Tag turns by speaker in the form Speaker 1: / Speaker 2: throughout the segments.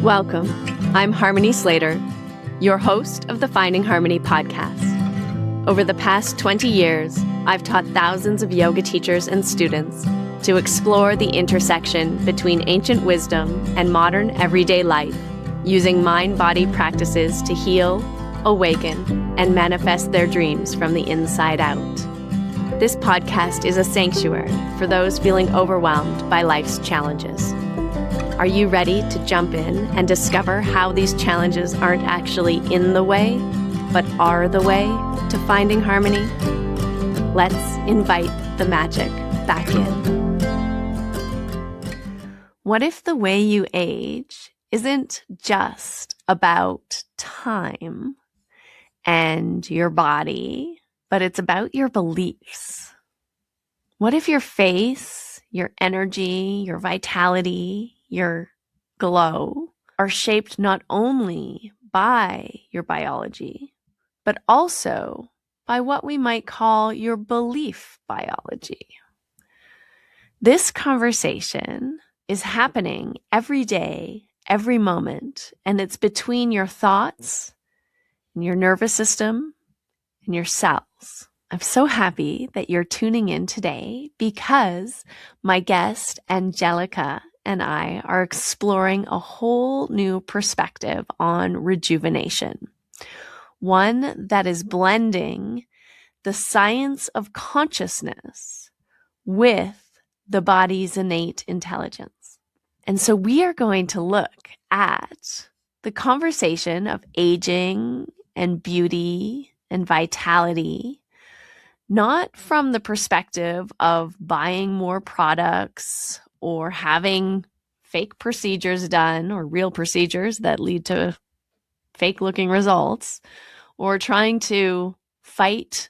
Speaker 1: Welcome. I'm Harmony Slater, your host of the Finding Harmony podcast. Over the past 20 years, I've taught thousands of yoga teachers and students to explore the intersection between ancient wisdom and modern everyday life, using mind-body practices to heal, awaken, and manifest their dreams from the inside out. This podcast is a sanctuary for those feeling overwhelmed by life's challenges. Are you ready to jump in and discover how these challenges aren't actually in the way, but are the way to finding harmony? Let's invite the magic back in. What if the way you age isn't just about time and your body, but it's about your beliefs? What if your face, your energy, your vitality, your glow are shaped not only by your biology, but also by what we might call your belief biology? This conversation is happening every day, every moment, and it's between your thoughts and your nervous system and your cells. I'm so happy that you're tuning in today because my guest, Angelika, and I are exploring a whole new perspective on rejuvenation. One that is blending the science of consciousness with the body's innate intelligence. And so we are going to look at the conversation of aging and beauty and vitality, not from the perspective of buying more products or having fake procedures done or real procedures that lead to fake looking results, or trying to fight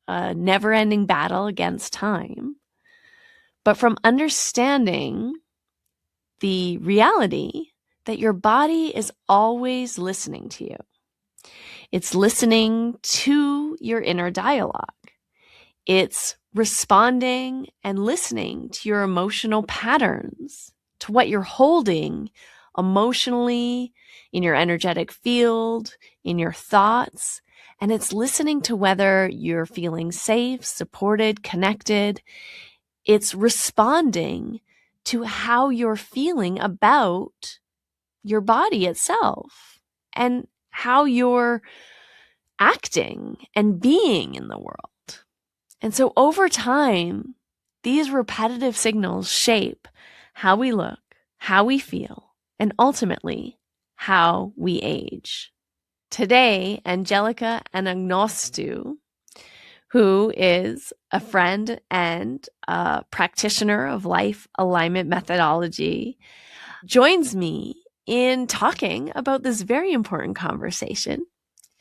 Speaker 1: a never-ending battle against time, but from understanding the reality that your body is always listening to you. It's listening to your inner dialogue. It's responding and listening to your emotional patterns, to what you're holding emotionally in your energetic field, in your thoughts, and it's listening to whether you're feeling safe, supported, connected. It's responding to how you're feeling about your body itself and how you're acting and being in the world. And so over time, these repetitive signals shape how we look, how we feel, and ultimately how we age. Today, Angelika Anagnostou, who is a friend and a practitioner of life alignment methodology, joins me in talking about this very important conversation.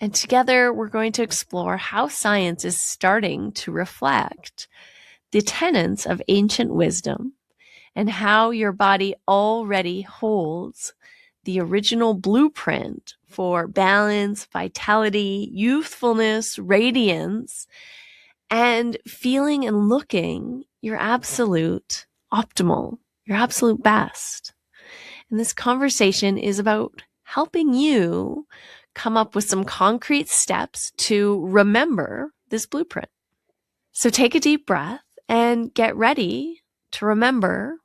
Speaker 1: And together, we're going to explore how science is starting to reflect the tenets of ancient wisdom and how your body already holds the original blueprint for balance, vitality, youthfulness, radiance, and feeling and looking your absolute optimal, your absolute best. And this conversation is about helping you come up with some concrete steps to remember this blueprint. So take a deep breath and get ready to remember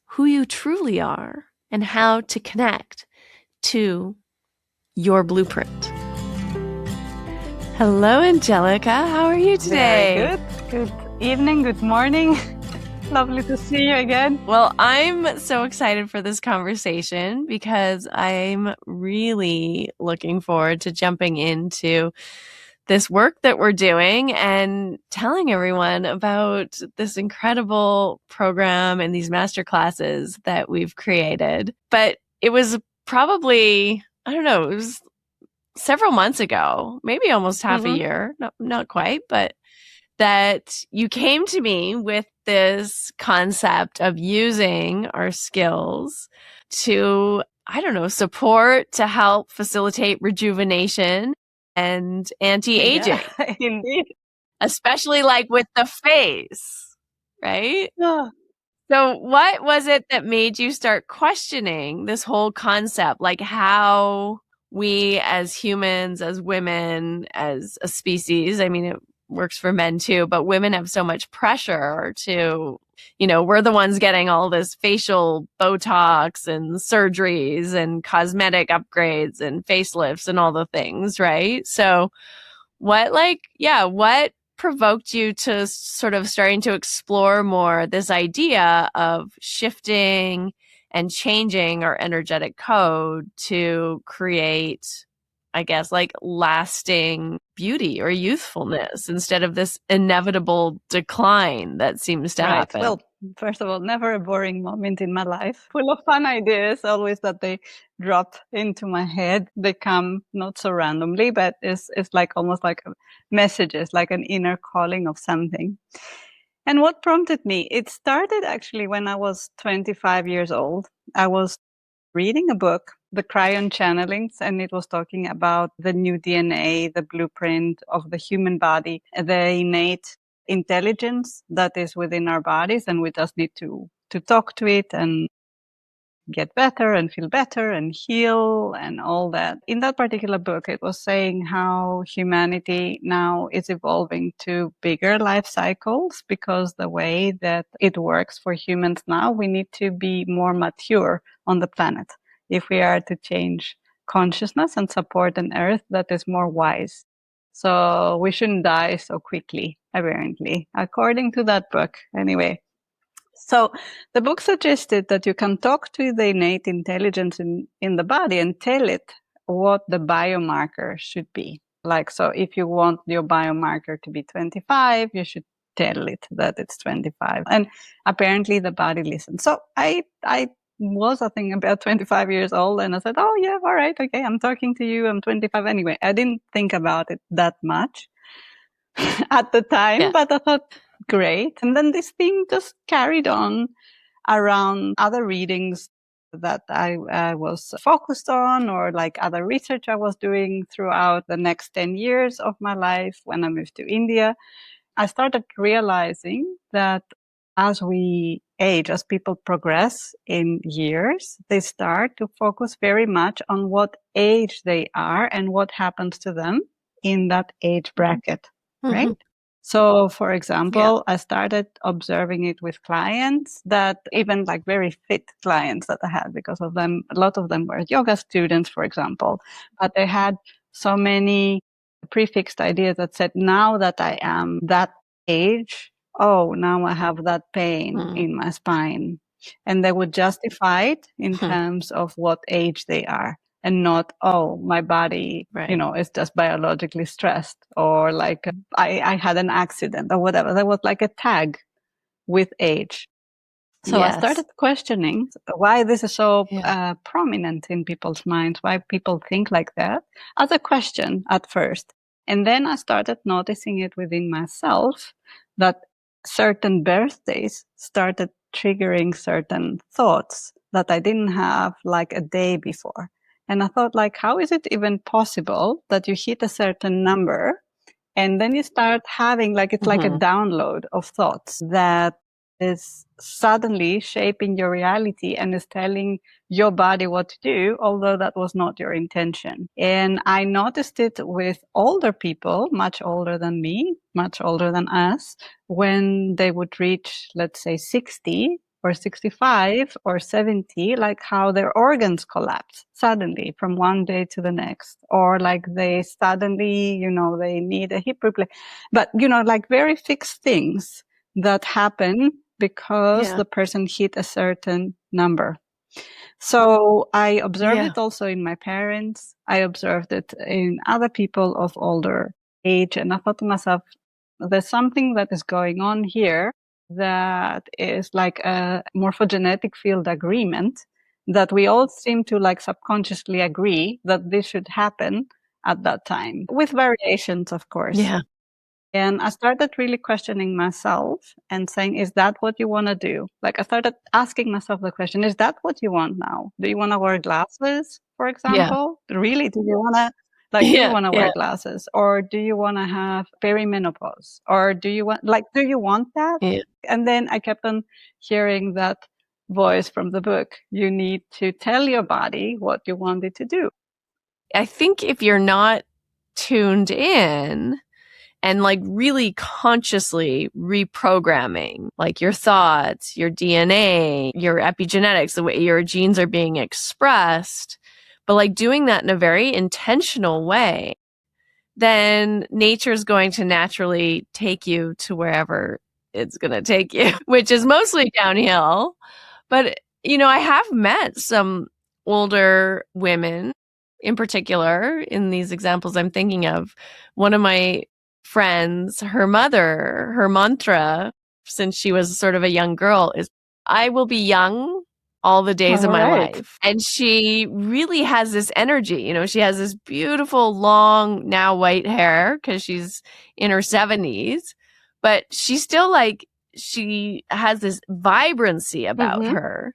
Speaker 1: who you truly are and how to connect to your blueprint. Hello, Angelika. How are you today?
Speaker 2: Very good. Good evening, good morning. Lovely to see you again.
Speaker 1: Well, I'm so excited for this conversation because I'm really looking forward to jumping into this work that we're doing and telling everyone about this incredible program and these masterclasses that we've created. But it was probably, I don't know, it was several months ago, maybe almost half a year, not quite, but that you came to me with this concept of using our skills to, I don't know, support, to help facilitate rejuvenation and anti-aging.
Speaker 2: Yeah, indeed.
Speaker 1: Especially like with the face, right?
Speaker 2: Yeah.
Speaker 1: So what was it that made you start questioning this whole concept? Like how we as humans, as women, as a species, I mean, it works for men too, but women have so much pressure to, we're the ones getting all this facial Botox and surgeries and cosmetic upgrades and facelifts and all the things, right? So what provoked you to sort of starting to explore more this idea of shifting and changing our energetic code to create, I guess, like lasting beauty or youthfulness instead of this inevitable decline that seems to happen?
Speaker 2: Well, first of all, never a boring moment in my life. Full of fun ideas, always that they drop into my head. They come not so randomly, but it's like almost like messages, like an inner calling of something. And what prompted me? It started actually when I was 25 years old. I was reading a book, The Cryon Channelings, and it was talking about the new DNA, the blueprint of the human body, the innate intelligence that is within our bodies, and we just need to talk to it and get better and feel better and heal and all that. In that particular book, it was saying how humanity now is evolving to bigger life cycles because the way that it works for humans now, we need to be more mature on the planet if we are to change consciousness and support an earth that is more wise. So we shouldn't die so quickly, apparently, according to that book. Anyway, so the book suggested that you can talk to the innate intelligence in the body and tell it what the biomarker should be. Like, so if you want your biomarker to be 25, you should tell it that it's 25. And apparently the body listens. So I was, I think, about 25 years old, and I said, oh yeah, all right, okay, I'm talking to you, I'm 25 anyway. I didn't think about it that much at the time, but I thought, great. And then this thing just carried on around other readings that I was focused on, or like other research I was doing throughout the next 10 years of my life. When I moved to India, I started realizing that as we age, as people progress in years, they start to focus very much on what age they are and what happens to them in that age bracket, right? So, for example, I started observing it with clients that even like very fit clients that I had, because of them, a lot of them were yoga students, for example, but they had so many prefixed ideas that said, now that I am that age, oh, now I have that pain in my spine. And they would justify it in terms of what age they are, and not, oh, my body, is just biologically stressed, or like I had an accident or whatever. There was like a tag with age. So I started questioning why this is so prominent in people's minds, why people think like that, as a question at first. And then I started noticing it within myself, that certain birthdays started triggering certain thoughts that I didn't have like a day before. And I thought, like, how is it even possible that you hit a certain number and then you start having like, it's like a download of thoughts that is suddenly shaping your reality and is telling your body what to do, although that was not your intention. And I noticed it with older people, much older than me, much older than us, when they would reach, let's say, 60 or 65 or 70, like how their organs collapse suddenly from one day to the next, or like they suddenly, they need a hip replacement. But, like very fixed things that happen because the person hit a certain number. So I observed it also in my parents. I observed it in other people of older age. And I thought to myself, there's something that is going on here that is like a morphogenetic field agreement, that we all seem to like subconsciously agree that this should happen at that time, with variations, of course. And I started really questioning myself and saying, is that what you want to do? Like, I started asking myself the question, is that what you want now? Do you want to wear glasses, for example? Really? Do you want to Like, do you want to wear glasses, or do you want to have perimenopause, or do you want that?
Speaker 1: Yeah.
Speaker 2: And then I kept on hearing that voice from the book. You need to tell your body what you want it to do.
Speaker 1: I think if you're not tuned in and like really consciously reprogramming like your thoughts, your DNA, your epigenetics, the way your genes are being expressed, but like doing that in a very intentional way, then nature's going to naturally take you to wherever it's going to take you, which is mostly downhill. But, you know, I have met some older women in particular in these examples I'm thinking of. One of my friends, her mother, her mantra since she was sort of a young girl is, I will be young all the days of my life. And she really has this energy. You know, she has this beautiful, long, now white hair because she's in her 70s, but she's still like, she has this vibrancy about her.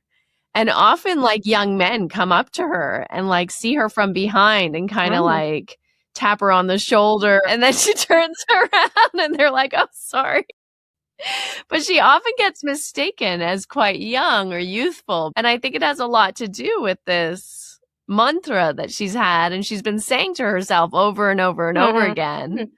Speaker 1: And often like young men come up to her and like see her from behind and kind of like tap her on the shoulder. And then she turns around and they're like, oh, sorry. But she often gets mistaken as quite young or youthful. And I think it has a lot to do with this mantra that she's had and she's been saying to herself over and over and over again.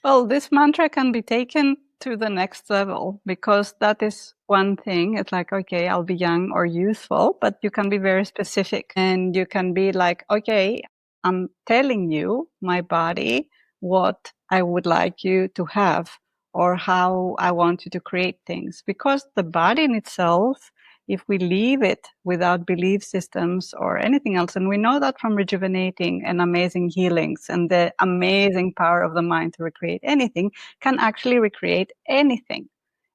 Speaker 2: Well, this mantra can be taken to the next level, because that is one thing. It's like, okay, I'll be young or youthful, but you can be very specific and you can be like, okay, I'm telling you, my body, what I would like you to have or how I want you to create things. Because the body in itself, if we leave it without belief systems or anything else, and we know that from rejuvenating and amazing healings and the amazing power of the mind to recreate anything, can actually recreate anything.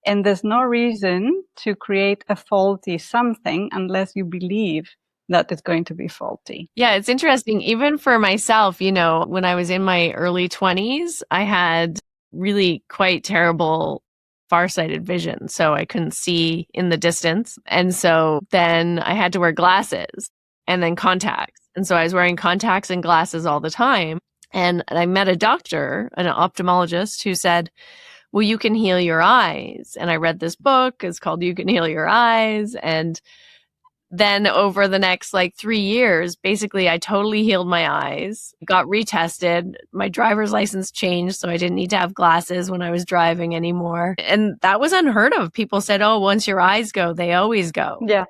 Speaker 2: And there's no reason to create a faulty something unless you believe that it's going to be faulty.
Speaker 1: Yeah, it's interesting. Even for myself, you know, when I was in my early 20s, I had really quite terrible farsighted vision. So I couldn't see in the distance. And so then I had to wear glasses and then contacts. And so I was wearing contacts and glasses all the time. And I met a doctor, an ophthalmologist, who said, well, you can heal your eyes. And I read this book. It's called You Can Heal Your Eyes. And then over the next like 3 years, basically, I totally healed my eyes, got retested. My driver's license changed, so I didn't need to have glasses when I was driving anymore. And that was unheard of. People said, oh, once your eyes go, they always go.
Speaker 2: Yeah.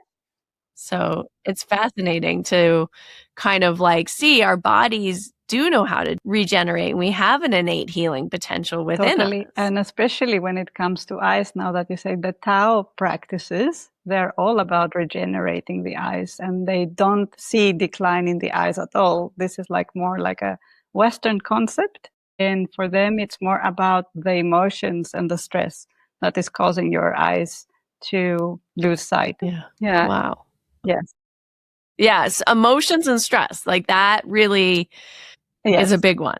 Speaker 1: So it's fascinating to kind of like see our bodies do know how to regenerate. We have an innate healing potential within us.
Speaker 2: And especially when it comes to eyes, now that you say the Tao practices, they're all about regenerating the eyes, and they don't see decline in the eyes at all. This is like more like a Western concept. And for them, it's more about the emotions and the stress that is causing your eyes to lose sight.
Speaker 1: Yeah. Wow.
Speaker 2: Yes.
Speaker 1: Yes. Emotions and stress, like that really is a big one.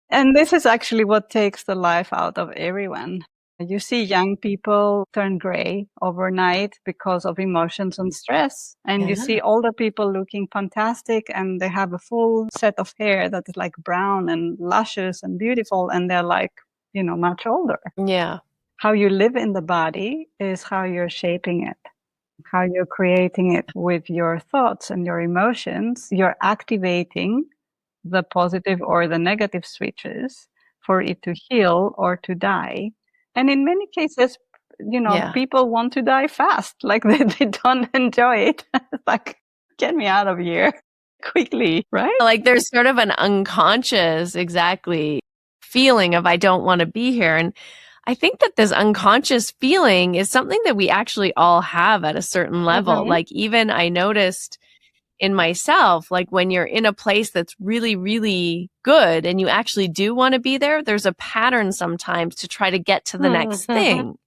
Speaker 2: And this is actually what takes the life out of everyone. You see young people turn gray overnight because of emotions and stress. And you see older people looking fantastic and they have a full set of hair that is like brown and luscious and beautiful. And they're like, you know, much older.
Speaker 1: Yeah.
Speaker 2: How you live in the body is how you're shaping it, how you're creating it with your thoughts and your emotions. You're activating the positive or the negative switches for it to heal or to die. And in many cases, you know, people want to die fast, like they don't enjoy it. Like, get me out of here quickly, right?
Speaker 1: Like there's sort of an unconscious, feeling of I don't want to be here. And I think that this unconscious feeling is something that we actually all have at a certain level. Like even I noticed in myself, like when you're in a place that's really, really good and you actually do want to be there, there's a pattern sometimes to try to get to the next thing.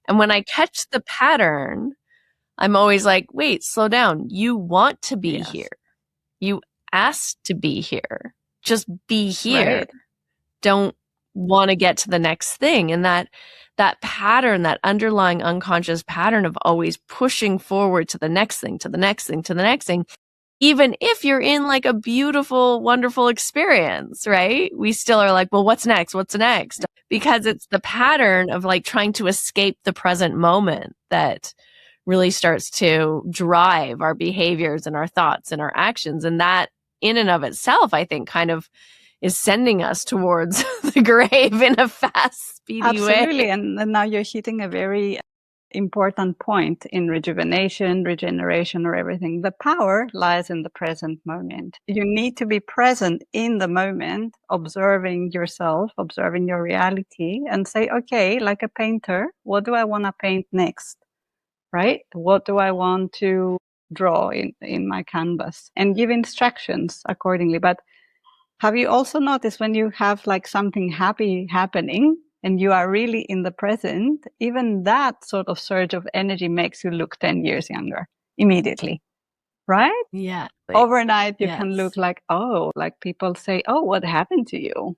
Speaker 1: And when I catch the pattern, I'm always like, wait, slow down. You want to be here. You asked to be here. Just be here.
Speaker 2: Right.
Speaker 1: Don't want to get to the next thing. And that pattern, that underlying unconscious pattern of always pushing forward to the next thing, to the next thing, to the next thing, even if you're in like a beautiful, wonderful experience, right? We still are like, well, what's next? What's next? Because it's the pattern of like trying to escape the present moment that really starts to drive our behaviors and our thoughts and our actions. And that in and of itself, I think kind of is sending us towards the grave in a fast, speedy way.
Speaker 2: Absolutely. And now you're hitting a very important point in rejuvenation, regeneration, or everything. The power lies in the present moment. You need to be present in the moment, observing yourself, observing your reality, and say, okay, like a painter, what do I want to paint next? Right? What do I want to draw in my canvas? And give instructions accordingly. But have you also noticed when you have like something happy happening and you are really in the present, even that sort of surge of energy makes you look 10 years younger immediately, right?
Speaker 1: Yeah.
Speaker 2: Overnight, you
Speaker 1: Yes.
Speaker 2: can look like, oh, like people say, oh, what happened to you?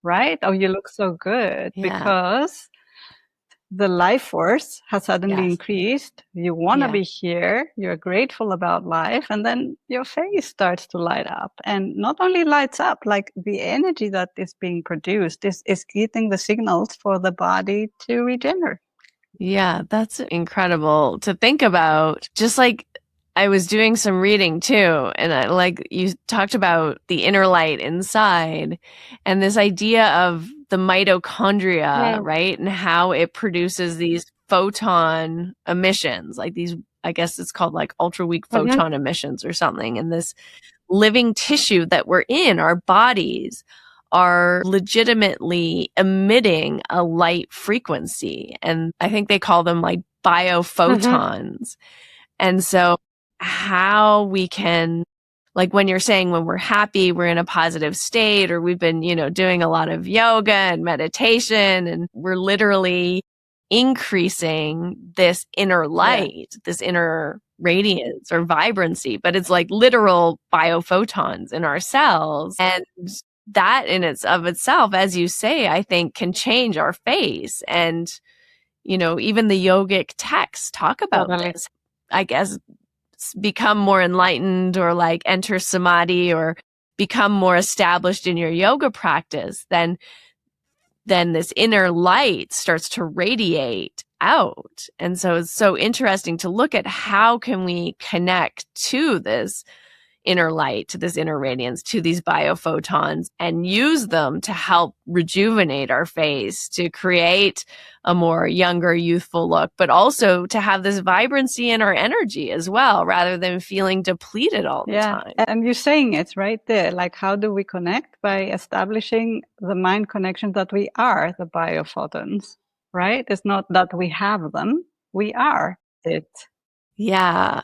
Speaker 2: Right? Oh, you look so good because the life force has suddenly increased. You want to be here. You're grateful about life. And then your face starts to light up. And not only lights up, like the energy that is being produced is getting the signals for the body to regenerate.
Speaker 1: Yeah, that's incredible to think about. Just like I was doing some reading too, and like you talked about the inner light inside and this idea of the mitochondria, right? And how it produces these photon emissions, like these, I guess it's called like ultra weak photon emissions or something. And this living tissue that we're in, our bodies, are legitimately emitting a light frequency. And I think they call them like biophotons. And so how we can, like when you're saying when we're happy, we're in a positive state, or we've been, doing a lot of yoga and meditation, and we're literally increasing this inner light, this inner radiance or vibrancy, but it's like literal biophotons in our cells. And that in itself, as you say, I think can change our face. And, even the yogic texts talk about this, I guess, become more enlightened or like enter samadhi or become more established in your yoga practice, then this inner light starts to radiate out. And so it's so interesting to look at how can we connect to this inner light, to this inner radiance, to these biophotons, and use them to help rejuvenate our face, to create a more younger, youthful look, but also to have this vibrancy in our energy as well, rather than feeling depleted all the time.
Speaker 2: And you're saying it right there. Like, how do we connect? By establishing the mind connection that we are the biophotons, right? It's not that we have them, we are it.
Speaker 1: Yeah.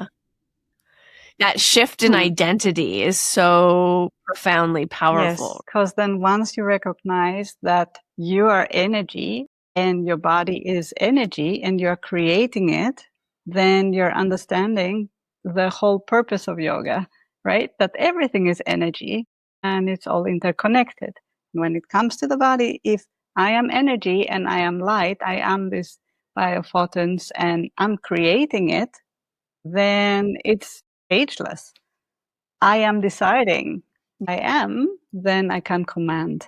Speaker 1: That shift in identity is so profoundly powerful.
Speaker 2: Yes, because then once you recognize that you are energy and your body is energy and you're creating it, then you're understanding the whole purpose of yoga, right? That everything is energy and it's all interconnected. When it comes to the body, if I am energy and I am light, I am this biophotons and I'm creating it, then it's ageless. I am deciding I am, then I can command.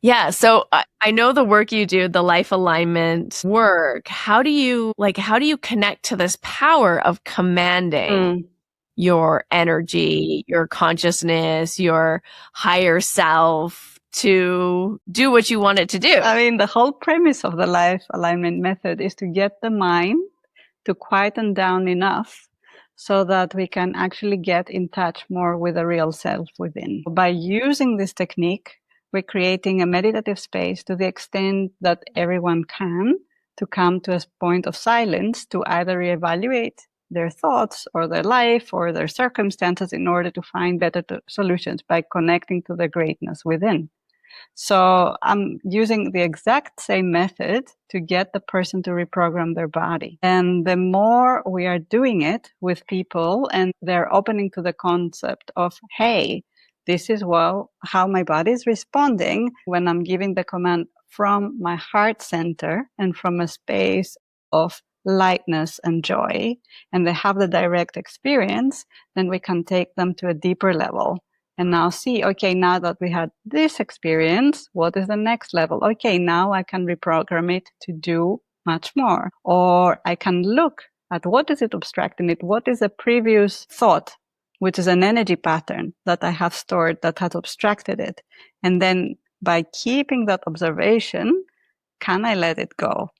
Speaker 1: Yeah. So I know the work you do, the life alignment work. How do you connect to this power of commanding your energy, your consciousness, your higher self to do what you want it to do?
Speaker 2: I mean, the whole premise of the life alignment method is to get the mind to quieten down enough so that we can actually get in touch more with the real self within. By using this technique, we're creating a meditative space to the extent that everyone can to come to a point of silence to either reevaluate their thoughts or their life or their circumstances in order to find better solutions by connecting to the greatness within. So I'm using the exact same method to get the person to reprogram their body. And the more we are doing it with people and they're opening to the concept of, hey, this is how my body is responding when I'm giving the command from my heart center and from a space of lightness and joy, and they have the direct experience, then we can take them to a deeper level and now see, okay, now that we had this experience, what is the next level? Okay, now I can reprogram it to do much more. Or I can look at what is it obstructing it? What is a previous thought, which is an energy pattern that I have stored that has obstructed it? And then by keeping that observation, can I let it go?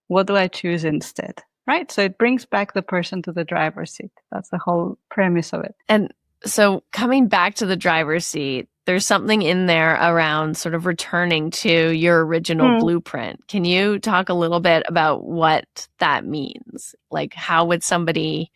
Speaker 2: What do I choose instead? Right? So it brings back the person to the driver's seat. That's the whole premise of it.
Speaker 1: And so coming back to the driver's seat, there's something in there around sort of returning to your original blueprint. Can you talk a little bit about what that means? Like, how would somebody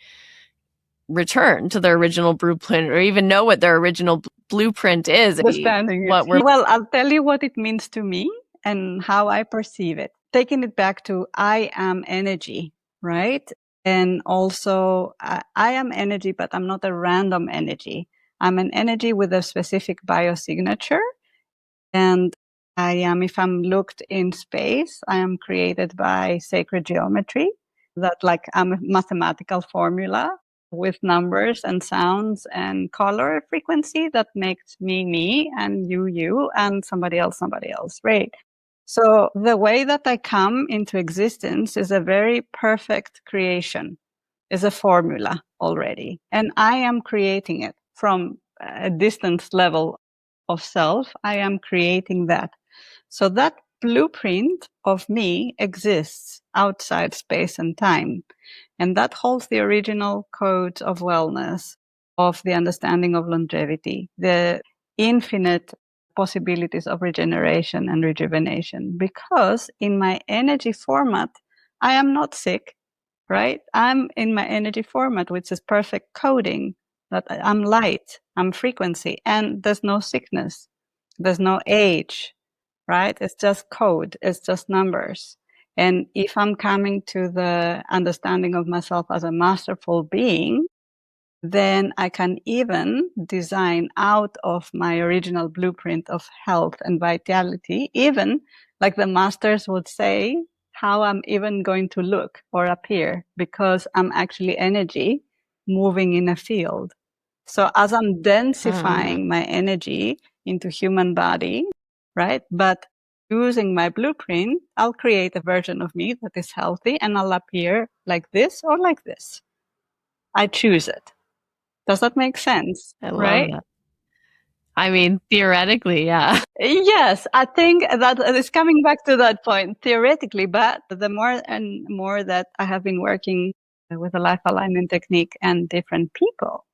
Speaker 1: return to their original blueprint, or even know what their original blueprint is?
Speaker 2: Well, I'll tell you what it means to me and how I perceive it. Taking it back to I am energy, right? And also I am energy, but I'm not a random energy. I'm an energy with a specific biosignature. And I am, if I'm looked in space, I am created by sacred geometry, that like I'm a mathematical formula with numbers and sounds and color frequency that makes me, me, and you, and somebody else, right? So the way that I come into existence is a very perfect creation, is a formula already. And I am creating it from a distance level of self. I am creating that. So that blueprint of me exists outside space and time. And that holds the original code of wellness, of the understanding of longevity, the infinite possibilities of regeneration and rejuvenation. Because in my energy format, I am not sick, right? I'm in my energy format, which is perfect coding, that I'm light, I'm frequency, and there's no sickness, there's no age, right? It's just code, it's just numbers. And if I'm coming to the understanding of myself as a masterful being, then I can even design out of my original blueprint of health and vitality, even like the masters would say, how I'm even going to look or appear, because I'm actually energy moving in a field. So as I'm densifying my energy into human body, right? But using my blueprint, I'll create a version of me that is healthy, and I'll appear like this or like this. I choose it. Does that make sense?
Speaker 1: I love that. I mean, theoretically, yeah.
Speaker 2: Yes, I think that is coming back to that point, theoretically, but the more and more that I have been working with the life alignment technique and different people,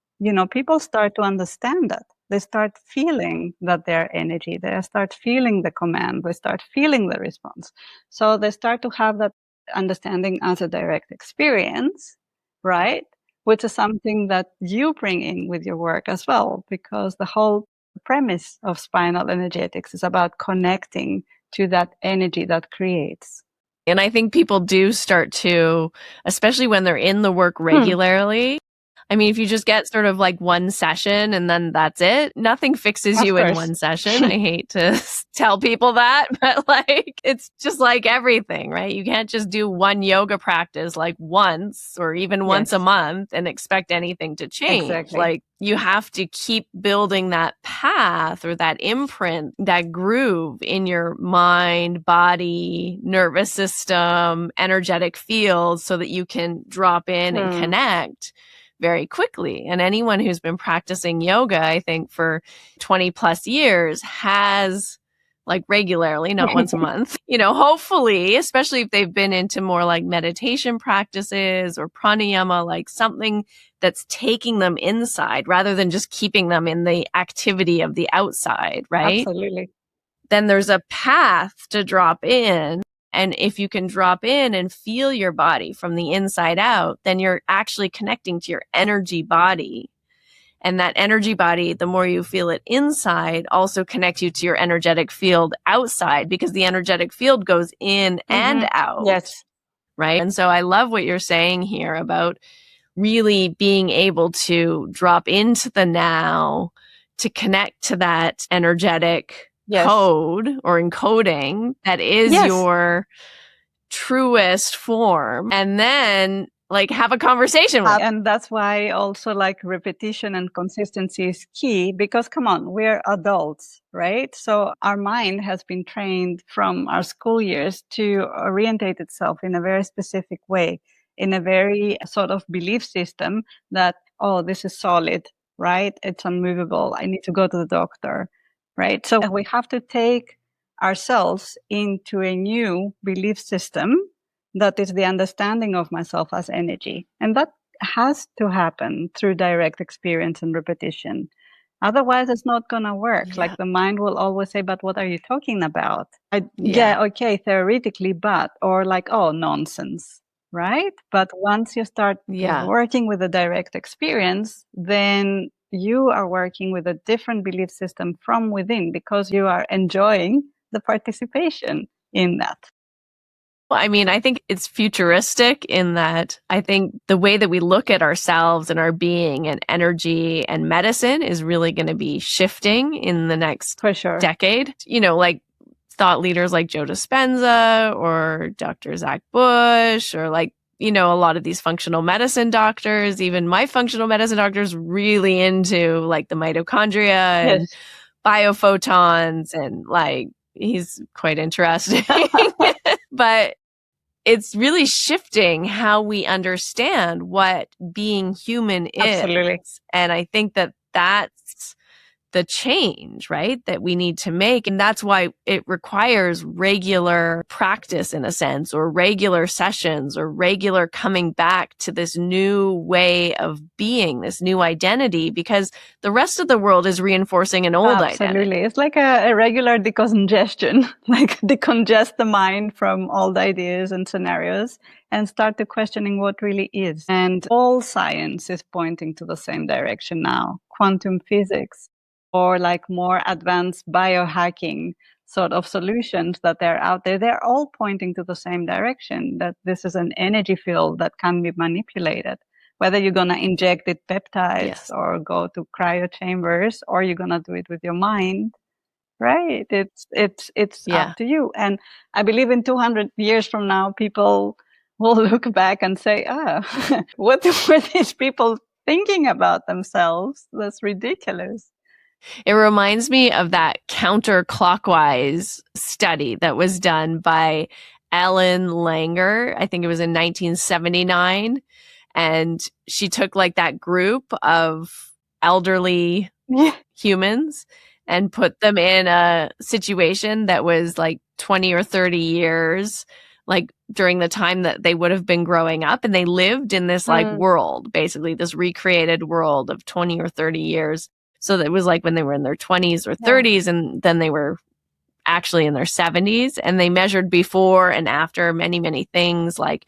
Speaker 2: people start to understand that. They start feeling that they're energy. They start feeling the command. They start feeling the response. So they start to have that understanding as a direct experience, right? Which is something that you bring in with your work as well, because the whole premise of Spinal Energetics is about connecting to that energy that creates.
Speaker 1: And I think people do start to, especially when they're in the work regularly. I mean, if you just get sort of like one session and then that's it, nothing fixes you in one session. I hate to tell people that, but like, it's just like everything, right? You can't just do one yoga practice like once or even once a month and expect anything to change.
Speaker 2: Exactly.
Speaker 1: Like, you have to keep building that path or that imprint, that groove in your mind, body, nervous system, energetic fields, so that you can drop in and connect very quickly. And anyone who's been practicing yoga, I think for 20 plus years, has like regularly, not once a month, hopefully, especially if they've been into more like meditation practices or pranayama, like something that's taking them inside rather than just keeping them in the activity of the outside, right?
Speaker 2: Absolutely.
Speaker 1: Then there's a path to drop in. And if you can drop in and feel your body from the inside out, then you're actually connecting to your energy body. And that energy body, the more you feel it inside, also connects you to your energetic field outside, because the energetic field goes in and out.
Speaker 2: Yes.
Speaker 1: Right. And so I love what you're saying here about really being able to drop into the now, to connect to that energetic code or encoding that is your truest form and then like have a conversation with.
Speaker 2: And that's why also like repetition and consistency is key, because come on, we're adults, right? So our mind has been trained from our school years to orientate itself in a very specific way, in a very sort of belief system that, oh, this is solid, right? It's unmovable. I need to go to the doctor, right? So we have to take ourselves into a new belief system that is the understanding of myself as energy. And that has to happen through direct experience and repetition. Otherwise, it's not going to work.
Speaker 1: Yeah.
Speaker 2: Like the mind will always say, but what are you talking about? Yeah, okay, theoretically, but, or like, oh, nonsense, right? But once you start working with a direct experience, then you are working with a different belief system from within, because you are enjoying the participation in that.
Speaker 1: I mean, I think it's futuristic in that I think the way that we look at ourselves and our being and energy and medicine is really going to be shifting in the next decade. You know, like thought leaders like Joe Dispenza or Dr. Zach Bush or like, you know, a lot of these functional medicine doctors, even my functional medicine doctor's really into like the mitochondria and biophotons, and like he's quite interesting. But it's really shifting how we understand what being human is.
Speaker 2: Absolutely.
Speaker 1: And I think that that's the change, right, that we need to make. And that's why it requires regular practice in a sense, or regular sessions, or regular coming back to this new way of being, this new identity, because the rest of the world is reinforcing an old identity.
Speaker 2: Absolutely. It's like a regular decongestion, like decongest the mind from old ideas and scenarios and start to questioning what really is. And all science is pointing to the same direction now. Quantum physics, or like more advanced biohacking sort of solutions that are out there, they're all pointing to the same direction, that this is an energy field that can be manipulated. Whether you're going to inject it peptides or go to cryo chambers, or you're going to do it with your mind, right? It's up to you. And I believe in 200 years from now, people will look back and say, what were these people thinking about themselves? That's ridiculous.
Speaker 1: It reminds me of that counterclockwise study that was done by Ellen Langer. I think it was in 1979. And she took like that group of elderly humans and put them in a situation that was like 20 or 30 years, like during the time that they would have been growing up. And they lived in this like world, basically this recreated world of 20 or 30 years. So that was like when they were in their 20s or 30s, and then they were actually in their 70s, and they measured before and after many, many things like,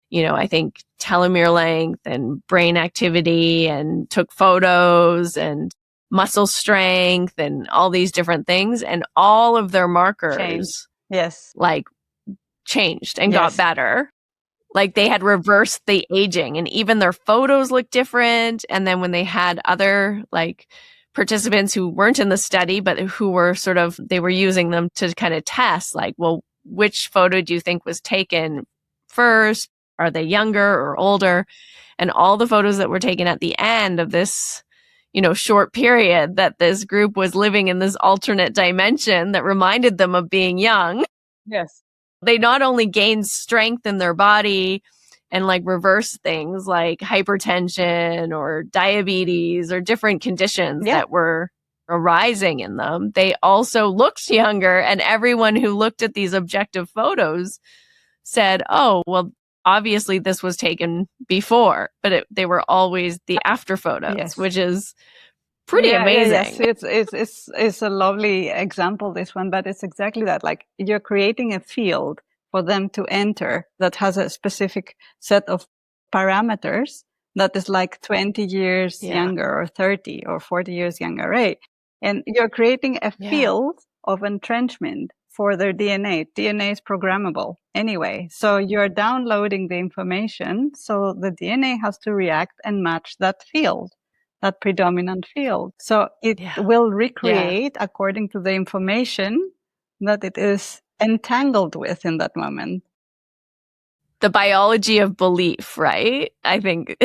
Speaker 1: you know, I think telomere length and brain activity, and took photos and muscle strength and all these different things. And all of their markers like changed and got better. Like they had reversed the aging, and even their photos looked different. And then when they had other like participants who weren't in the study, but who were sort of, they were using them to kind of test like, well, which photo do you think was taken first? Are they younger or older? And all the photos that were taken at the end of this, you know, short period that this group was living in this alternate dimension that reminded them of being young. They not only gained strength in their body and like reverse things like hypertension or diabetes or different conditions that were arising in them, they also looked younger. And everyone who looked at these objective photos said, oh, well, obviously this was taken before, but they were always the after photos, which is pretty amazing.
Speaker 2: It's a lovely example, this one, but it's exactly that. Like you're creating a field for them to enter that has a specific set of parameters that is like 20 years younger or 30 or 40 years younger, right? And you're creating a field of entrenchment for their DNA. DNA is programmable anyway. So you're downloading the information. So the DNA has to react and match that field, that predominant field. So it will recreate according to the information that it is entangled with in that moment.
Speaker 1: the biology of belief, right? I think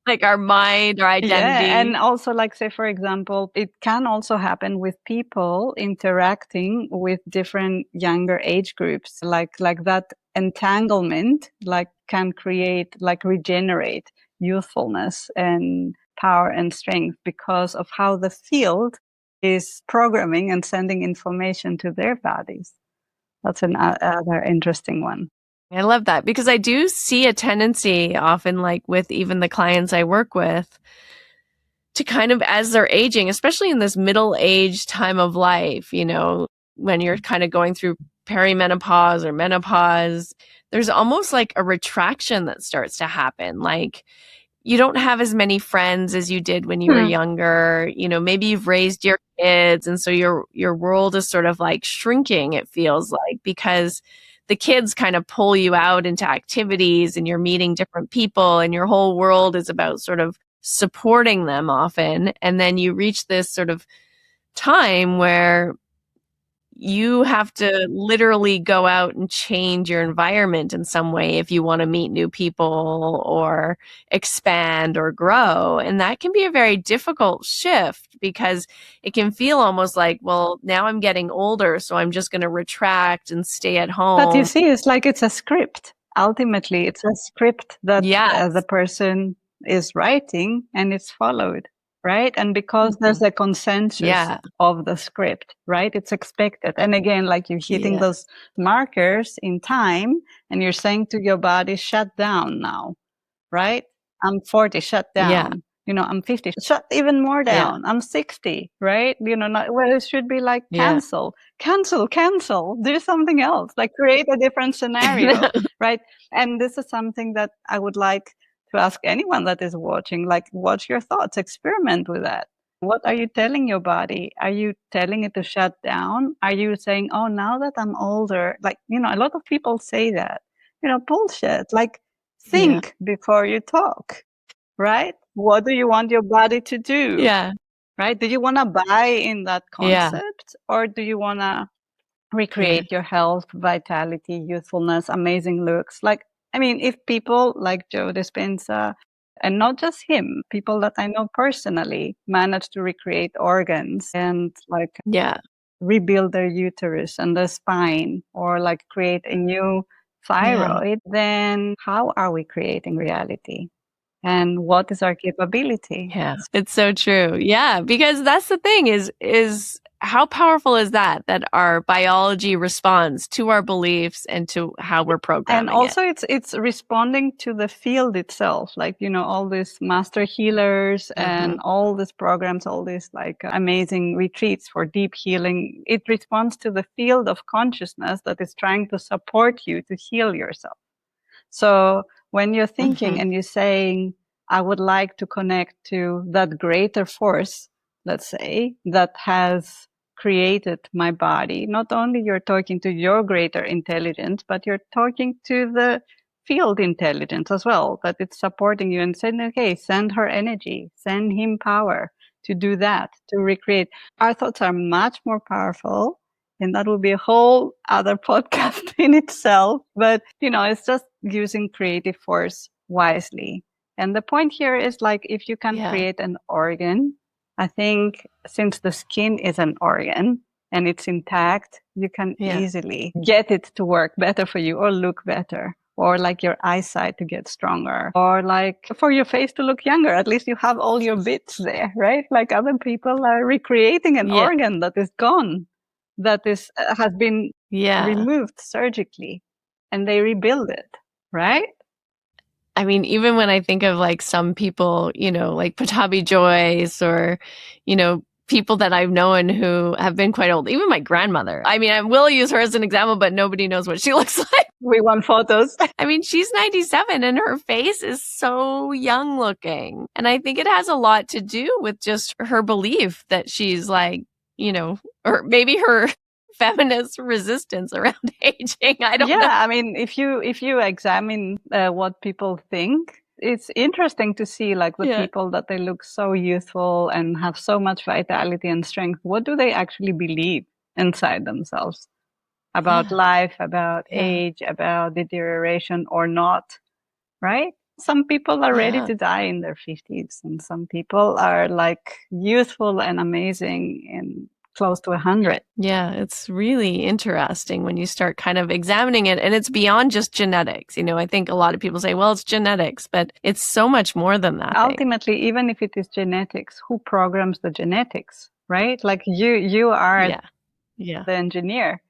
Speaker 1: like our mind, our identity.
Speaker 2: Yeah, and also like say for example, it can also happen with people interacting with different younger age groups. Like that entanglement like can create like regenerate youthfulness and power and strength because of how the field is programming and sending information to their bodies. That's another interesting one.
Speaker 1: I love that because I do see a tendency often, like with even the clients I work with, to kind of as they're aging, especially in this middle age time of life, you know, when you're kind of going through perimenopause or menopause, there's almost like a retraction that starts to happen. Like you don't have as many friends as you did when you were younger. You know, maybe you've raised your kids and so your world is sort of like shrinking, it feels like, because the kids kind of pull you out into activities and you're meeting different people and your whole world is about sort of supporting them often. And then you reach this sort of time where you have to literally go out and change your environment in some way if you want to meet new people or expand or grow. And that can be a very difficult shift because it can feel almost like, well, now I'm getting older, so I'm just going to retract and stay at home.
Speaker 2: But you see, it's like it's a script. Ultimately, it's a script that the person is writing and it's followed, right? And because there's a consensus of the script, right? It's expected. And again, like you're hitting those markers in time and you're saying to your body, shut down now, right? I'm 40, shut down. You know, I'm 50, shut even more down. I'm 60, right? You know, well, it should be like cancel, do something else, like create a different scenario, right? And this is something that I would like to ask anyone that is watching, like, what's your thoughts? Experiment with that. What are you telling your body? Are you telling it to shut down? Are you saying, oh, now that I'm older, like, you know, a lot of people say that, you know, bullshit, like, think before you talk, right? What do you want your body to do? Right? Do you want to buy in that concept or do you want to recreate your health, vitality, youthfulness, amazing looks? Like, I mean, if people like Joe Dispenza, and not just him, people that I know personally manage to recreate organs and like rebuild their uterus and the spine or like create a new thyroid, then how are we creating reality? And what is our capability?
Speaker 1: Yeah, it's so true. Yeah, because that's the thing is how powerful is that our biology responds to our beliefs and to how we're programming.
Speaker 2: And also it's responding to the field itself. Like, you know, all these master healers and all these programs, all these like amazing retreats for deep healing. It responds to the field of consciousness that is trying to support you to heal yourself. So when you're thinking and you're saying, I would like to connect to that greater force, let's say, that has created my body, not only you're talking to your greater intelligence, but you're talking to the field intelligence as well, that it's supporting you and saying, okay, send her energy, send him power to do that, to recreate. Our thoughts are much more powerful. And that would be a whole other podcast in itself. But, you know, it's just using creative force wisely. And the point here is like, if you can create an organ, I think since the skin is an organ and it's intact, you can easily get it to work better for you or look better. Or like your eyesight to get stronger, or like for your face to look younger. At least you have all your bits there, right? Like other people are recreating an organ that is gone, that is has been removed surgically, and they rebuild it, right?
Speaker 1: I mean, even when I think of like some people, you know, like Patabi Joyce or, you know, people that I've known who have been quite old, even my grandmother. I mean, I will use her as an example, but nobody knows what she looks like.
Speaker 2: We want photos.
Speaker 1: I mean, she's 97 and her face is so young looking. And I think it has a lot to do with just her belief that she's like, you know, or maybe her feminist resistance around aging. I don't know.
Speaker 2: I mean, if you examine what people think, it's interesting to see like the people that they look so youthful and have so much vitality and strength. What do they actually believe inside themselves? about life, about age, about deterioration or not, right? Some people are ready to die in their 50s, and some people are like youthful and amazing and close to 100.
Speaker 1: Yeah, it's really interesting when you start kind of examining it, and it's beyond just genetics. You know, I think a lot of people say, well, it's genetics, but it's so much more than that.
Speaker 2: Ultimately, even if it is genetics, who programs the genetics, right? Like you are the engineer.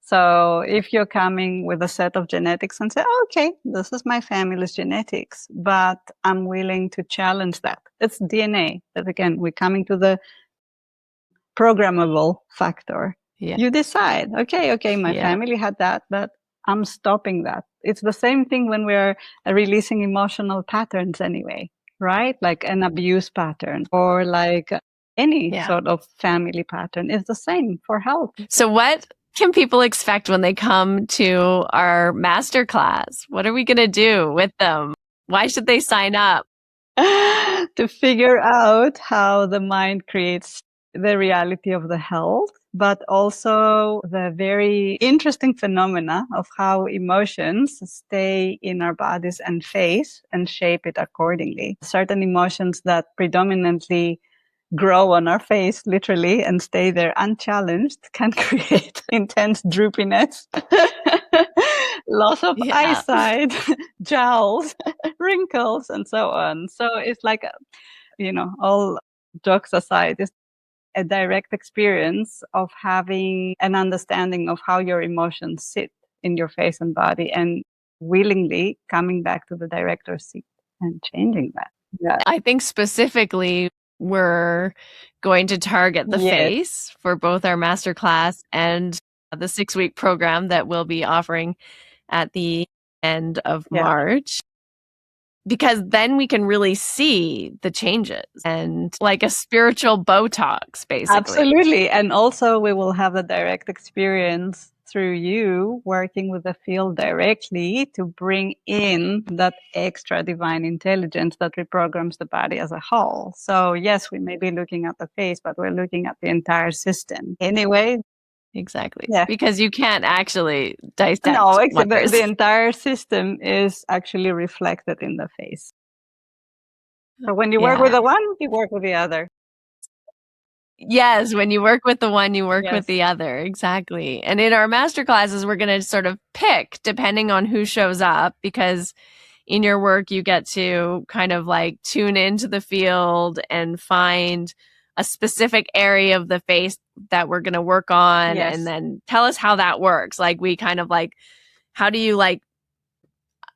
Speaker 2: So if you're coming with a set of genetics and say, oh, okay, this is my family's genetics, but I'm willing to challenge that. It's DNA. That again, we're coming to the programmable factor. You decide, okay, my family had that, but I'm stopping that. It's the same thing when we're releasing emotional patterns anyway, right? Like an abuse pattern or like any sort of family pattern. It's the same for health.
Speaker 1: So what can people expect when they come to our masterclass? What are we going to do with them? Why should they sign up?
Speaker 2: To figure out how the mind creates the reality of the health, but also the very interesting phenomena of how emotions stay in our bodies and face and shape it accordingly. Certain emotions that predominantly grow on our face, literally, and stay there unchallenged can create intense droopiness, loss of eyesight, jowls, wrinkles, and so on. So it's like, all jokes aside, it's a direct experience of having an understanding of how your emotions sit in your face and body and willingly coming back to the director's seat and changing that. Yeah.
Speaker 1: I think specifically we're going to target the face for both our masterclass and the 6-week program that we'll be offering at the end of March. Because then we can really see the changes and like a spiritual Botox, basically.
Speaker 2: Absolutely. And also we will have a direct experience through you working with the field directly to bring in that extra divine intelligence that reprograms the body as a whole. So yes, we may be looking at the face, but we're looking at the entire system. Anyway.
Speaker 1: Exactly. Yeah. Because you can't actually dissect.
Speaker 2: No, the entire system is actually reflected in the face. So when you work with the one, you work with the other.
Speaker 1: Yes, when you work with the one, you work with the other. Exactly. And in our masterclasses, we're going to sort of pick depending on who shows up, because in your work, you get to kind of like tune into the field and find a specific area of the face that we're going to work on, and then tell us how that works. Like we kind of like, how do you like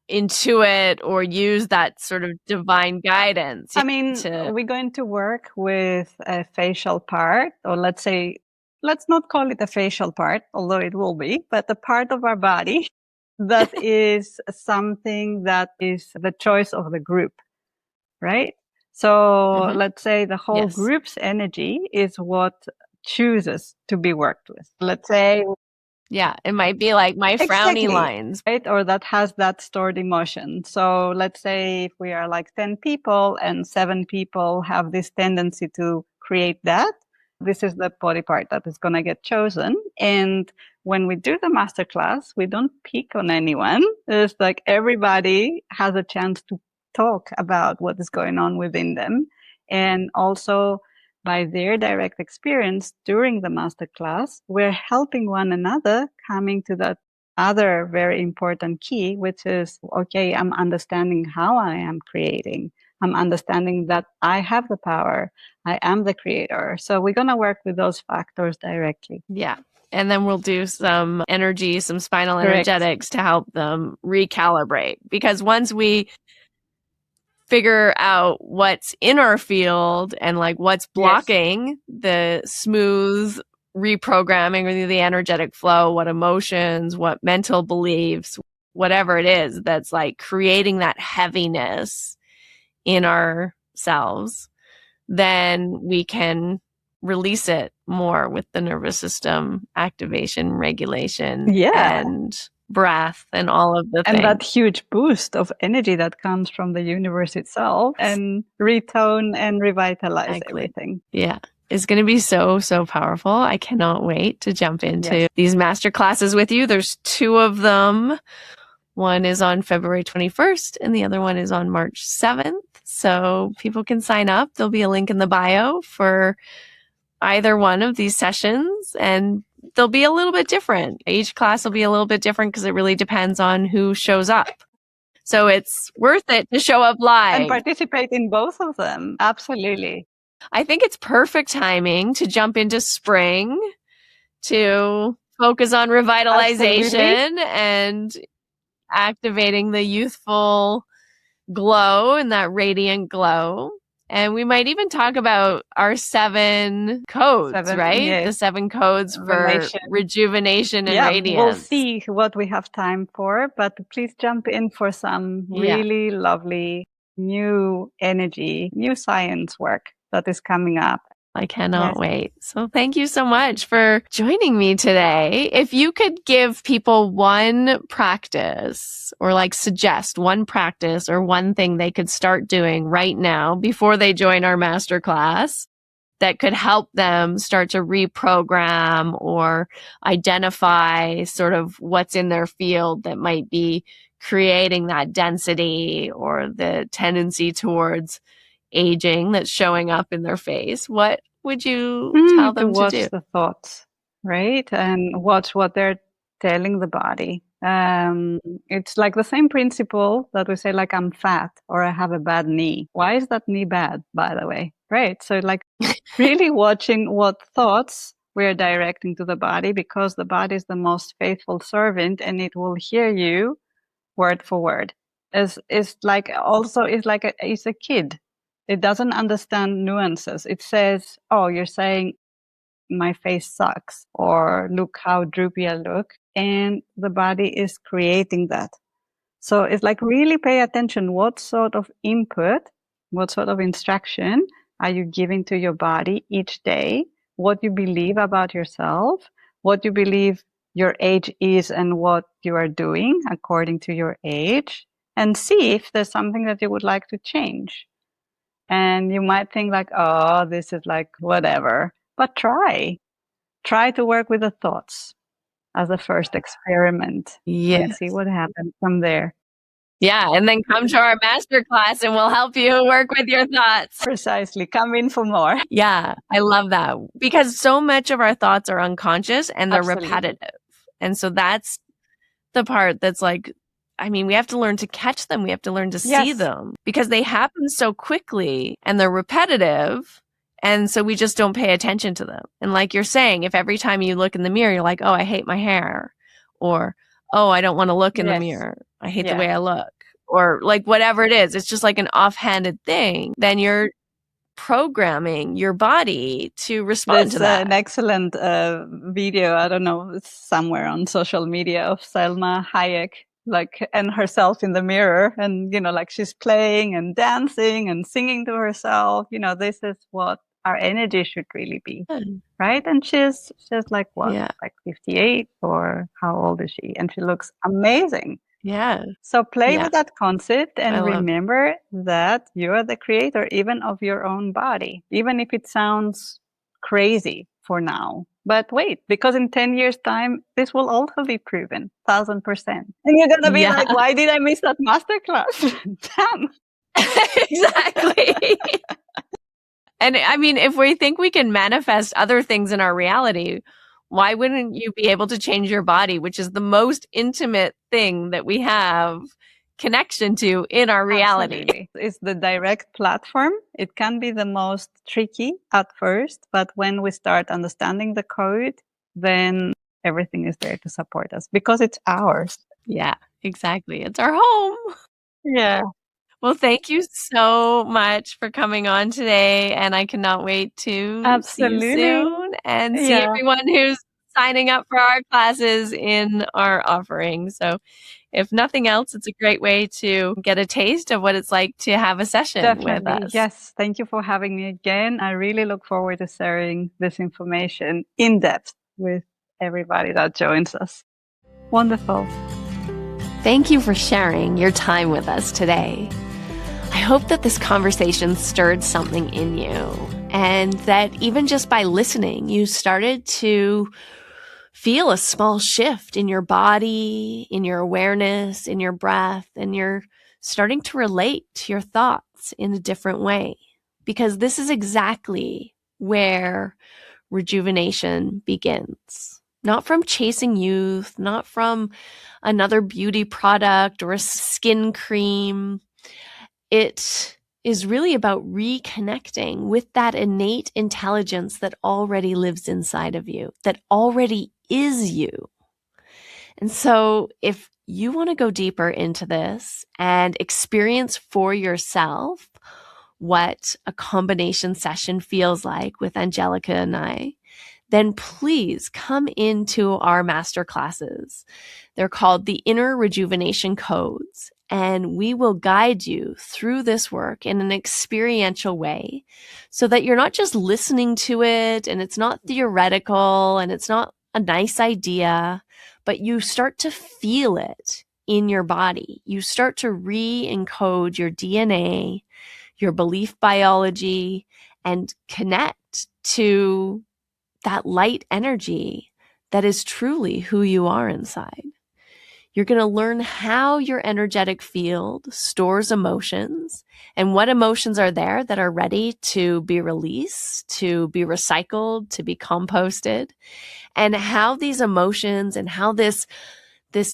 Speaker 1: intuit or use that sort of divine guidance?
Speaker 2: I mean, we're going to work with a facial part, or let's not call it a facial part, although it will be, but the part of our body that is something that is the choice of the group, right? So let's say the whole group's energy is what chooses to be worked with. Let's say,
Speaker 1: it might be like my frowny lines,
Speaker 2: right? Or that has that stored emotion. So let's say if we are like 10 people and 7 people have this tendency to create that, this is the body part that is going to get chosen. And when we do the masterclass, we don't pick on anyone. It's like everybody has a chance to talk about what is going on within them. And also, by their direct experience during the masterclass, we're helping one another coming to that other very important key, which is, okay, I'm understanding how I am creating. I'm understanding that I have the power. I am the creator. So we're going to work with those factors directly.
Speaker 1: Yeah. And then we'll do some energy, some spinal energetics to help them recalibrate. Because once we figure out what's in our field and like what's blocking the smooth reprogramming or the energetic flow, what emotions, what mental beliefs, whatever it is that's like creating that heaviness in ourselves, then we can release it more with the nervous system activation, regulation, and breath and all of the things.
Speaker 2: And that huge boost of energy that comes from the universe itself and retone and revitalize everything.
Speaker 1: Yeah. is going to be so, so powerful. I cannot wait to jump into these masterclasses with you. There's 2 of them. One is on February 21st and the other one is on March 7th. So people can sign up. There'll be a link in the bio for either one of these sessions, and they'll be a little bit different. Each class will be a little bit different because it really depends on who shows up. So it's worth it to show up live.
Speaker 2: And participate in both of them. Absolutely.
Speaker 1: I think it's perfect timing to jump into spring, to focus on revitalization and activating the youthful glow and that radiant glow. And we might even talk about our 7 codes, right?
Speaker 2: Yes.
Speaker 1: The 7 codes for rejuvenation and radiance.
Speaker 2: We'll see what we have time for, but please jump in for some really lovely new energy, new science work that is coming up.
Speaker 1: I cannot wait. So thank you so much for joining me today. If you could give people one practice or like suggest one practice or one thing they could start doing right now before they join our masterclass that could help them start to reprogram or identify sort of what's in their field that might be creating that density or the tendency towards aging that's showing up in their face, what would you tell them to
Speaker 2: watch
Speaker 1: do?
Speaker 2: The thoughts, right? And watch what they're telling the body. It's like the same principle that we say, like, I'm fat or I have a bad knee. Why is that knee bad, by the way? Right? So like really watching what thoughts we're directing to the body, because the body is the most faithful servant and it will hear you word for word. It's like it's a kid. It doesn't understand nuances. It says, oh, you're saying my face sucks, or look how droopy I look. And the body is creating that. So it's like really pay attention. What sort of input, what sort of instruction are you giving to your body each day? What you believe about yourself, what you believe your age is and what you are doing according to your age, and see if there's something that you would like to change. And you might think like, oh, this is like whatever, but try to work with the thoughts as a first experiment and see what happens from there.
Speaker 1: Yeah, and then come to our masterclass and we'll help you work with your thoughts.
Speaker 2: Precisely. Come in for more.
Speaker 1: Yeah, I love that, because so much of our thoughts are unconscious and they're repetitive. And so that's the part that's like, I mean, we have to learn to catch them. We have to learn to see them, because they happen so quickly and they're repetitive. And so we just don't pay attention to them. And like you're saying, if every time you look in the mirror, you're like, oh, I hate my hair, or, oh, I don't want to look in the mirror. I hate the way I look, or like whatever it is. It's just like an offhanded thing. Then you're programming your body to respond to that.
Speaker 2: There's an excellent video, I don't know, it's somewhere on social media, of Selma Hayek, like, and herself in the mirror, and, you know, like she's playing and dancing and singing to herself. You know, this is what our energy should really be, right? And she's like, what, like 58, or how old is she? And she looks amazing.
Speaker 1: Yeah.
Speaker 2: So play with that concept and remember that you are the creator even of your own body, even if it sounds crazy for now. But wait, because in 10 years' time, this will also be proven 1,000%. And you're going to be like, why did I miss that masterclass? Damn.
Speaker 1: Exactly. And I mean, if we think we can manifest other things in our reality, why wouldn't you be able to change your body, which is the most intimate thing that we have connection to in our reality?
Speaker 2: Absolutely. It's the direct platform. It can be the most tricky at first, but when we start understanding the code, then everything is there to support us because it's ours.
Speaker 1: Yeah, exactly. It's our home.
Speaker 2: Yeah.
Speaker 1: Well, thank you so much for coming on today, and I cannot wait to see you soon and see everyone who's signing up for our classes in our offering. So if nothing else, it's a great way to get a taste of what it's like to have a session with us.
Speaker 2: Yes, thank you for having me again. I really look forward to sharing this information in depth with everybody that joins us. Wonderful.
Speaker 1: Thank you for sharing your time with us today. I hope that this conversation stirred something in you And that even just by listening, you started to feel a small shift in your body, in your awareness, in your breath, and you're starting to relate to your thoughts in a different way. Because this is exactly where rejuvenation begins. Not from chasing youth, not from another beauty product or a skin cream. It is really about reconnecting with that innate intelligence that already lives inside of you, that already is you. And so if you want to go deeper into this and experience for yourself what a combination session feels like with Angelika and I, then please come into our masterclasses. They're called the Inner Rejuvenation Codes, and we will guide you through this work in an experiential way so that you're not just listening to it and it's not theoretical and it's not a nice idea, but you start to feel it in your body. You start to re-encode your DNA, your belief biology, and connect to that light energy that is truly who you are inside. You're going to learn how your energetic field stores emotions and what emotions are there that are ready to be released, to be recycled, to be composted, and how these emotions and how this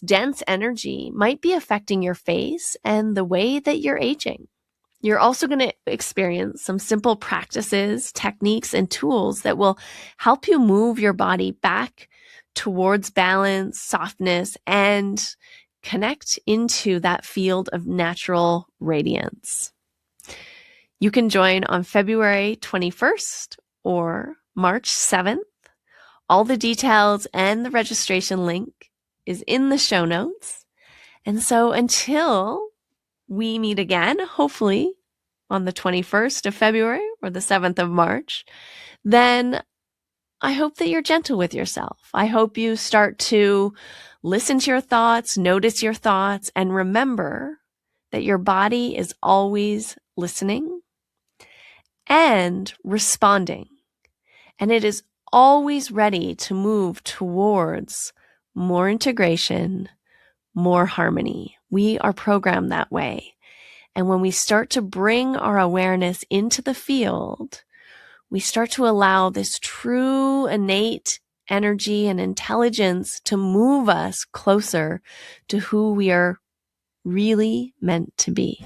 Speaker 1: dense energy might be affecting your face and the way that you're aging. You're also going to experience some simple practices, techniques, and tools that will help you move your body back towards balance, softness, and connect into that field of natural radiance. You can join on February 21st or March 7th. All the details and the registration link is in the show notes. And so until we meet again, hopefully on the 21st of February or the 7th of March, then I hope that you're gentle with yourself. I hope you start to listen to your thoughts, notice your thoughts, and remember that your body is always listening and responding. And it is always ready to move towards more integration, more harmony. We are programmed that way. And when we start to bring our awareness into the field, we start to allow this true innate energy and intelligence to move us closer to who we are really meant to be.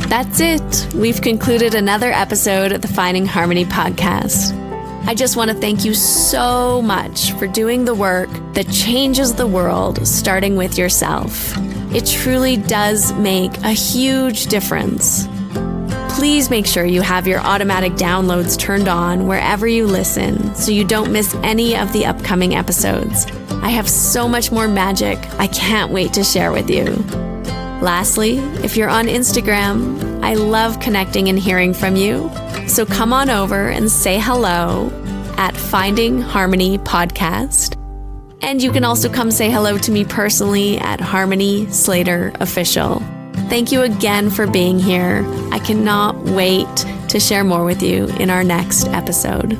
Speaker 1: That's it. We've concluded another episode of the Finding Harmony podcast. I just want to thank you so much for doing the work that changes the world, starting with yourself. It truly does make a huge difference. Please make sure you have your automatic downloads turned on wherever you listen so you don't miss any of the upcoming episodes. I have so much more magic I can't wait to share with you. Lastly, if you're on Instagram, I love connecting and hearing from you. So come on over and say hello at Finding Harmony Podcast. And you can also come say hello to me personally at Harmony Slater Official. Thank you again for being here. I cannot wait to share more with you in our next episode.